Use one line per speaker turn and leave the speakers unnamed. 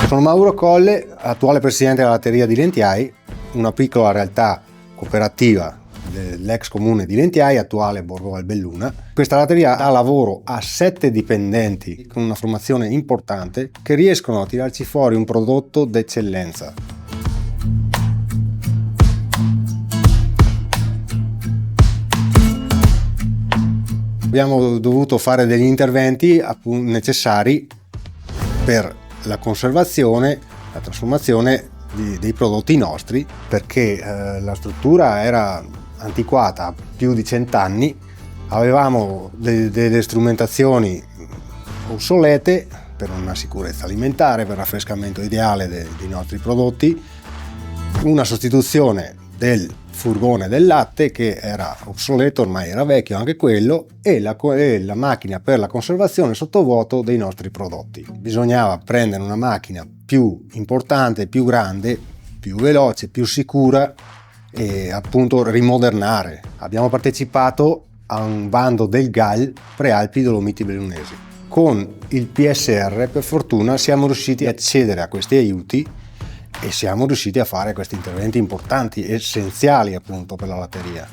Sono Mauro Colle, attuale presidente della latteria di Lentiai, una piccola realtà cooperativa dell'ex comune di Lentiai, attuale Borgo Valbelluna. Questa latteria dà lavoro a 7 dipendenti con una formazione importante che riescono a tirarci fuori un prodotto d'eccellenza. Abbiamo dovuto fare degli interventi necessari per la conservazione, la trasformazione dei prodotti nostri, perché la struttura era antiquata, più di 100 anni, avevamo delle strumentazioni obsolete per una sicurezza alimentare, per raffrescamento ideale dei nostri prodotti, una sostituzione del furgone del latte che era obsoleto, ormai era vecchio anche quello, e la macchina per la conservazione sottovuoto dei nostri prodotti. Bisognava prendere una macchina più importante, più grande, più veloce, più sicura e appunto rimodernare. Abbiamo partecipato a un bando del GAL Prealpi Dolomiti Bellunesi. Con il PSR per fortuna siamo riusciti a accedere a questi aiuti e siamo riusciti a fare questi interventi importanti, essenziali appunto per la latteria.